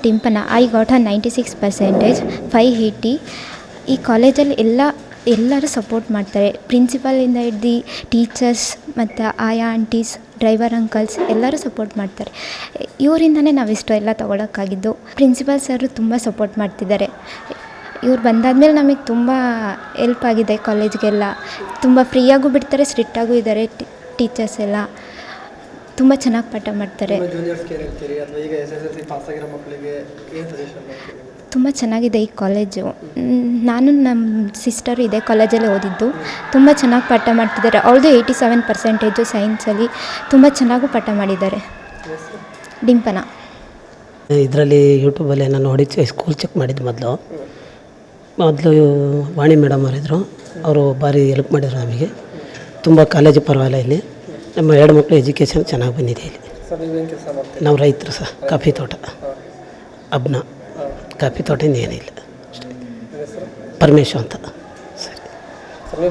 Dimpana. I got a 96%, 580. ಈ ಕಾಲೇಜಲ್ಲಿ ಎಲ್ಲರೂ ಸಪೋರ್ಟ್ ಮಾಡ್ತಾರೆ. ಪ್ರಿನ್ಸಿಪಲಿಂದ ಹಿಡ್ದು ಟೀಚರ್ಸ್ ಮತ್ತು ಆಯಾ ಆಂಟೀಸ್, ಡ್ರೈವರ್ ಅಂಕಲ್ಸ್ ಎಲ್ಲರೂ ಸಪೋರ್ಟ್ ಮಾಡ್ತಾರೆ. ಇವರಿಂದನೇ ನಾವಿಷ್ಟು ಎಲ್ಲ ತೊಗೊಳಕ್ಕಾಗಿದ್ದು. ಪ್ರಿನ್ಸಿಪಲ್ ಸರು ತುಂಬ ಸಪೋರ್ಟ್ ಮಾಡ್ತಿದ್ದಾರೆ. ಇವ್ರು ಬಂದಾದಮೇಲೆ ನಮಗೆ ತುಂಬ ಎಲ್ಪ್ ಆಗಿದೆ. ಕಾಲೇಜ್ಗೆಲ್ಲ ತುಂಬ ಫ್ರೀಯಾಗೂ ಬಿಡ್ತಾರೆ, ಸ್ಟ್ರಿಕ್ಟಾಗೂ ಇದ್ದಾರೆ. ಟೀಚರ್ಸ್ ಎಲ್ಲ ತುಂಬ ಚೆನ್ನಾಗಿ ಪಾಠ ಮಾಡ್ತಾರೆ. ತುಂಬ ಚೆನ್ನಾಗಿದೆ ಈ ಕಾಲೇಜು. ನಾನು ನಮ್ಮ ಸಿಸ್ಟರು ಇದೇ ಕಾಲೇಜಲ್ಲಿ ಓದಿದ್ದು. ತುಂಬ ಚೆನ್ನಾಗಿ ಪಾಠ ಮಾಡ್ತಿದ್ದಾರೆ. ಅವ್ರದ್ದು 87% ಸೈನ್ಸಲ್ಲಿ ತುಂಬ ಚೆನ್ನಾಗೂ ಪಾಠ ಮಾಡಿದ್ದಾರೆ. ಡಿಂಪನ. ಇದರಲ್ಲಿ ಯೂಟ್ಯೂಬಲ್ಲಿ ನಾನು ನೋಡಿ ಸ್ಕೂಲ್ ಚೆಕ್ ಮಾಡಿದ್ದು. ಮೊದಲು ವಾಣಿ ಮೇಡಮ್ ಅವರಿದ್ದರು. ಅವರು ಭಾರಿ ಹೆಲ್ಪ್ ಮಾಡಿದ್ರು ನಮಗೆ. ತುಂಬ ಕಾಲೇಜು ಪರವಾಗಿಲ್ಲ. ಇಲ್ಲಿ ನಮ್ಮ 2 ಮಕ್ಕಳು ಎಜುಕೇಷನ್ ಚೆನ್ನಾಗಿ ಬಂದಿದೆ. ಇಲ್ಲಿ ನಾವು ರೈತರು ಸಹ, ಕಾಫಿ ತೋಟ, ಅಬ್ನ ಕಾಫಿ ತೋಟದಿಂದ ಏನಿಲ್ಲ. ಪರಮೇಶ್ ಅಂತ.